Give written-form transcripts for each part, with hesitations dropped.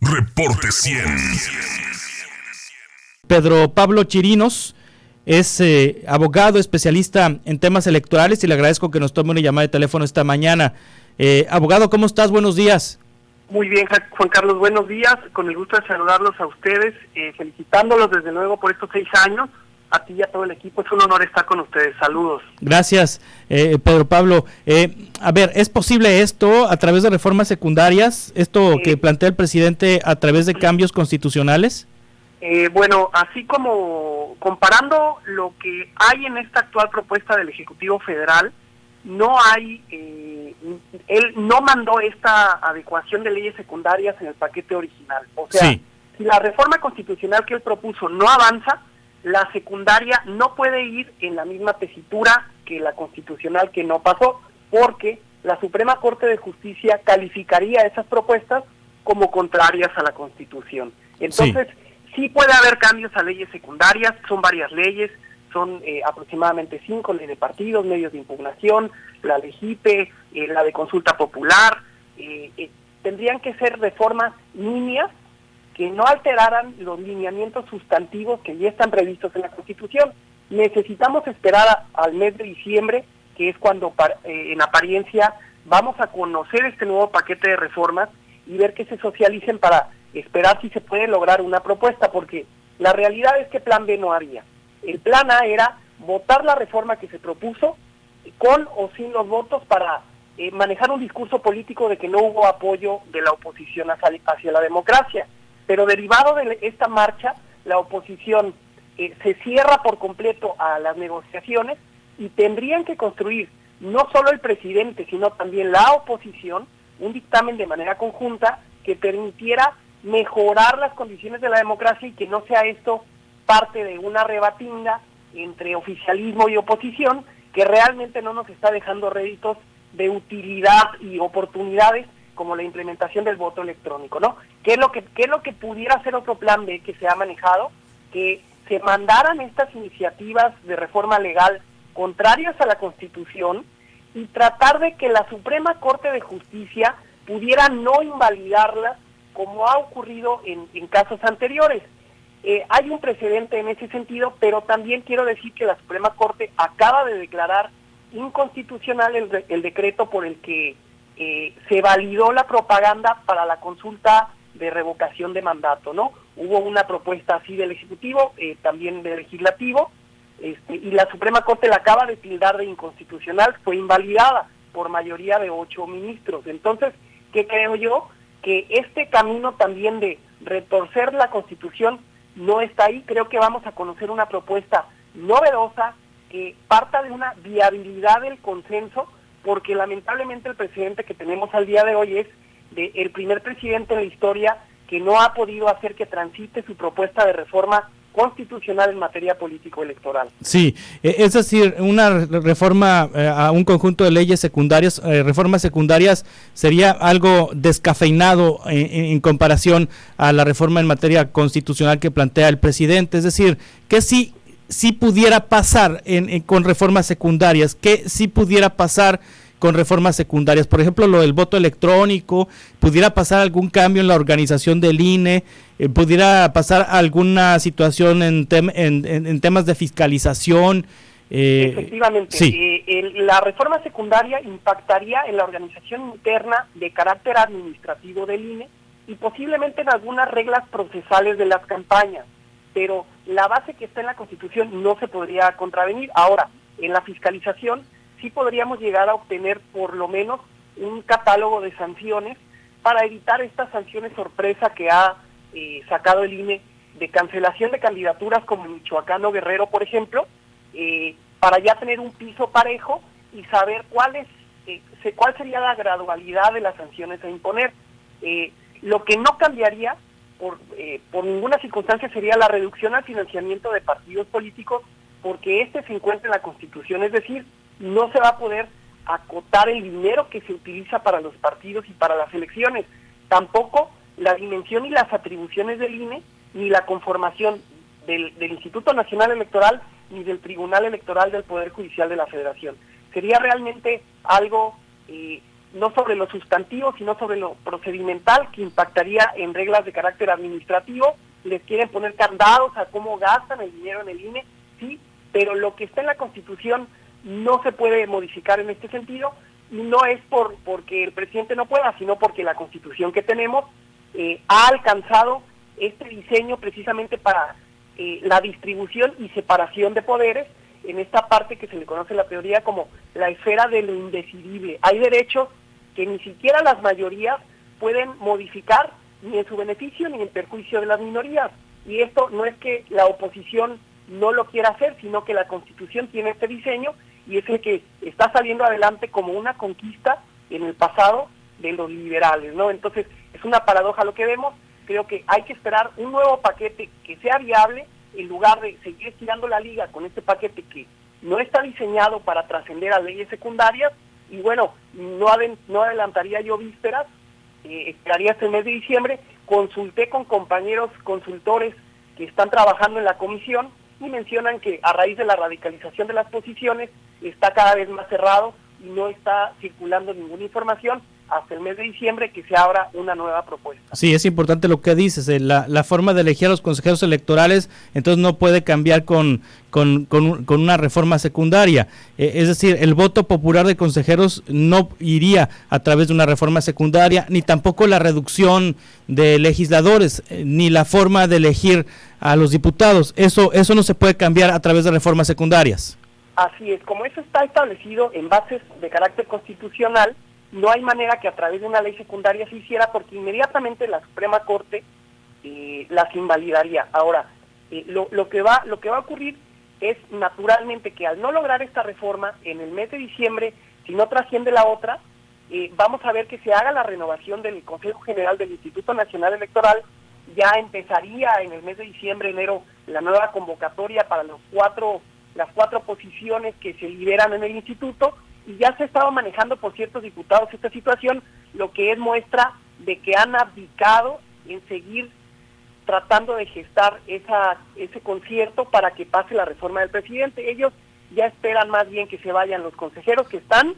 Reporte 100. Pedro Pablo Chirinos es abogado especialista en temas electorales y le agradezco que nos tome una llamada de teléfono esta mañana. Abogado, ¿cómo estás? Buenos días. Muy bien, Juan Carlos, buenos días. Con el gusto de saludarlos a ustedes, felicitándolos desde luego por estos 6 años. A ti y a todo el equipo, es un honor estar con ustedes. Saludos. Gracias, Pedro Pablo. A ver, ¿es posible esto a través de reformas secundarias? ¿Esto que plantea el presidente a través de cambios constitucionales? Bueno, así como comparando lo que hay en esta actual propuesta del Ejecutivo Federal, no hay, él no mandó esta adecuación de leyes secundarias en el paquete original. O sea, sí. Si la reforma constitucional que él propuso no avanza, la secundaria no puede ir en la misma tesitura que la constitucional que no pasó, porque la Suprema Corte de Justicia calificaría esas propuestas como contrarias a la Constitución. Entonces, sí puede haber cambios a leyes secundarias, son varias leyes, son aproximadamente 5, ley de partidos, medios de impugnación, la LEGIPE, la de consulta popular, tendrían que ser reformas nimias que no alteraran los lineamientos sustantivos que ya están previstos en la Constitución. Necesitamos esperar al mes de diciembre, que es cuando en apariencia vamos a conocer este nuevo paquete de reformas y ver que se socialicen para esperar si se puede lograr una propuesta, porque la realidad es que plan B no había. El plan A era votar la reforma que se propuso con o sin los votos para manejar un discurso político de que no hubo apoyo de la oposición hacia la democracia. Pero derivado de esta marcha, la oposición se cierra por completo a las negociaciones y tendrían que construir no solo el presidente, sino también la oposición, un dictamen de manera conjunta que permitiera mejorar las condiciones de la democracia y que no sea esto parte de una rebatinga entre oficialismo y oposición que realmente no nos está dejando réditos de utilidad y oportunidades como la implementación del voto electrónico, ¿no? ¿Qué es lo que pudiera ser otro plan B que se ha manejado? Que se mandaran estas iniciativas de reforma legal contrarias a la Constitución y tratar de que la Suprema Corte de Justicia pudiera no invalidarlas como ha ocurrido en casos anteriores. Hay un precedente en ese sentido, pero también quiero decir que la Suprema Corte acaba de declarar inconstitucional el decreto por el que se validó la propaganda para la consulta de revocación de mandato, ¿no? Hubo una propuesta así del Ejecutivo, también del Legislativo, y la Suprema Corte la acaba de tildar de inconstitucional, fue invalidada por mayoría de 8 ministros. Entonces, ¿qué creo yo? Que este camino también de retorcer la Constitución no está ahí. Creo que vamos a conocer una propuesta novedosa que parta de una viabilidad del consenso, porque lamentablemente el presidente que tenemos al día de hoy es el primer presidente en la historia que no ha podido hacer que transite su propuesta de reforma constitucional en materia político-electoral. Sí, es decir, una reforma a un conjunto de leyes secundarias, reformas secundarias, sería algo descafeinado en comparación a la reforma en materia constitucional que plantea el presidente. Es decir, que sí pudiera pasar con reformas secundarias, que sí pudiera pasar con reformas secundarias, por ejemplo, lo del voto electrónico, pudiera pasar algún cambio en la organización del INE, pudiera pasar alguna situación en temas de fiscalización. Efectivamente, sí. La reforma secundaria impactaría en la organización interna de carácter administrativo del INE y posiblemente en algunas reglas procesales de las campañas, pero la base que está en la Constitución no se podría contravenir. Ahora, en la fiscalización sí podríamos llegar a obtener por lo menos un catálogo de sanciones para evitar estas sanciones sorpresa que ha sacado el INE de cancelación de candidaturas como en Michoacán o Guerrero, por ejemplo, para ya tener un piso parejo y saber cuál sería la gradualidad de las sanciones a imponer. Lo que no cambiaría por ninguna circunstancia sería la reducción al financiamiento de partidos políticos, porque se encuentra en la Constitución, es decir, no se va a poder acotar el dinero que se utiliza para los partidos y para las elecciones, tampoco la dimensión y las atribuciones del INE, ni la conformación del Instituto Nacional Electoral, ni del Tribunal Electoral del Poder Judicial de la Federación. Sería realmente algo no sobre lo sustantivo, sino sobre lo procedimental, que impactaría en reglas de carácter administrativo. Les quieren poner candados a cómo gastan el dinero en el INE, sí, pero lo que está en la Constitución no se puede modificar en este sentido, y no es porque el presidente no pueda, sino porque la Constitución que tenemos ha alcanzado este diseño precisamente para la distribución y separación de poderes, en esta parte que se le conoce en la teoría como la esfera de lo indecidible. Hay derechos que ni siquiera las mayorías pueden modificar, ni en su beneficio ni en perjuicio de las minorías. Y esto no es que la oposición no lo quiera hacer, sino que la Constitución tiene este diseño y es el que está saliendo adelante como una conquista en el pasado de los liberales, ¿no? Entonces, es una paradoja lo que vemos. Creo que hay que esperar un nuevo paquete que sea viable en lugar de seguir estirando la liga con este paquete que no está diseñado para trascender a leyes secundarias. Y bueno, no adelantaría yo vísperas, esperaría hasta el mes de diciembre. Consulté con compañeros consultores que están trabajando en la comisión y mencionan que a raíz de la radicalización de las posiciones está cada vez más cerrado y no está circulando ninguna información hasta el mes de diciembre que se abra una nueva propuesta. Sí, es importante lo que dices, la forma de elegir a los consejeros electorales, entonces no puede cambiar con una reforma secundaria, es decir, el voto popular de consejeros no iría a través de una reforma secundaria, ni tampoco la reducción de legisladores, ni la forma de elegir a los diputados, eso no se puede cambiar a través de reformas secundarias. Así es, como eso está establecido en bases de carácter constitucional, no hay manera que a través de una ley secundaria se hiciera, porque inmediatamente la Suprema Corte las invalidaría. Ahora, lo que va a ocurrir es naturalmente que al no lograr esta reforma en el mes de diciembre, si no trasciende la otra, vamos a ver que se haga la renovación del Consejo General del Instituto Nacional Electoral. Ya empezaría en el mes de diciembre, enero, la nueva convocatoria para las cuatro posiciones que se liberan en el instituto, y ya se estaba manejando por ciertos diputados esta situación, lo que es muestra de que han abdicado en seguir tratando de gestar ese concierto para que pase la reforma del presidente. Ellos ya esperan más bien que se vayan los consejeros que están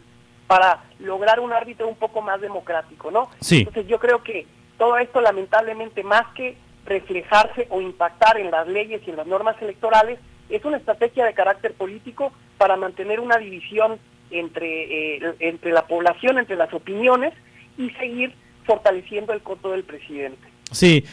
para lograr un árbitro un poco más democrático, ¿no? Sí. Entonces yo creo que todo esto, lamentablemente, más que reflejarse o impactar en las leyes y en las normas electorales, es una estrategia de carácter político para mantener una división entre la población, entre las opiniones, y seguir fortaleciendo el coto del presidente. Sí,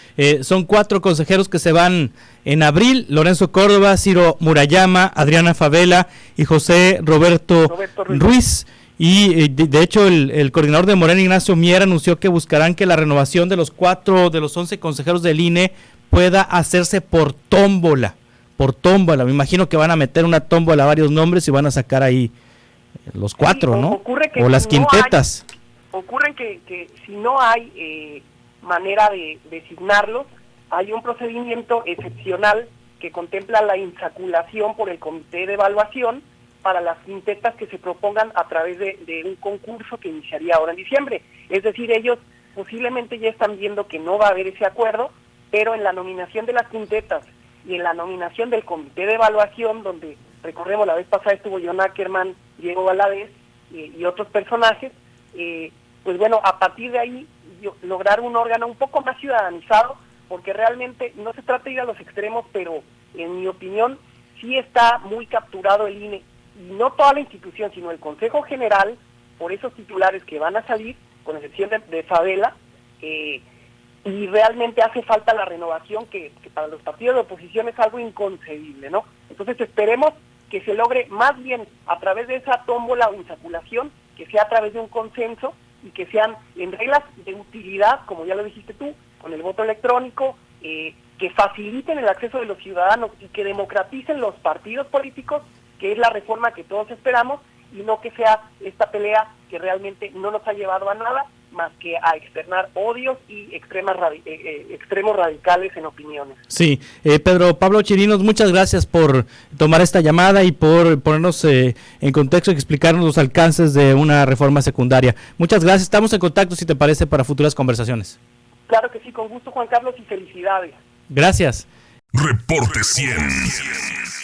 son 4 consejeros que se van en abril: Lorenzo Córdoba, Ciro Murayama, Adriana Favela y José Roberto Ruiz. Y de hecho el coordinador de Morena, Ignacio Mier, anunció que buscarán que la renovación de los 4 de los 11 consejeros del INE pueda hacerse por tómbola. Me imagino que van a meter una tómbola a varios nombres y van a sacar ahí los 4, sí, ¿no? O las quintetas. Ocurre que si no hay manera de designarlos, hay un procedimiento excepcional que contempla la insaculación por el comité de evaluación para las quintetas que se propongan a través de un concurso que iniciaría ahora en diciembre. Es decir, ellos posiblemente ya están viendo que no va a haber ese acuerdo, pero en la nominación de las quintetas y en la nominación del comité de evaluación, donde recordemos la vez pasada estuvo John Ackerman, Diego Valadez y otros personajes, pues bueno, a partir de ahí lograr un órgano un poco más ciudadanizado, porque realmente no se trata de ir a los extremos, pero en mi opinión sí está muy capturado el INE, y no toda la institución, sino el Consejo General, por esos titulares que van a salir, con excepción de Favela, y realmente hace falta la renovación que para los partidos de oposición es algo inconcebible, ¿no? Entonces esperemos que se logre más bien a través de esa tómbola o insaculación, que sea a través de un consenso y que sean en reglas de utilidad, como ya lo dijiste tú, con el voto electrónico, que faciliten el acceso de los ciudadanos y que democraticen los partidos políticos, que es la reforma que todos esperamos, y no que sea esta pelea que realmente no nos ha llevado a nada más que a externar odios y extremos radicales en opiniones. Sí, Pedro Pablo Chirinos, muchas gracias por tomar esta llamada y por ponernos en contexto y explicarnos los alcances de una reforma secundaria. Muchas gracias, estamos en contacto, si te parece, para futuras conversaciones. Claro que sí, con gusto, Juan Carlos, y felicidades. Gracias. Reporte 100.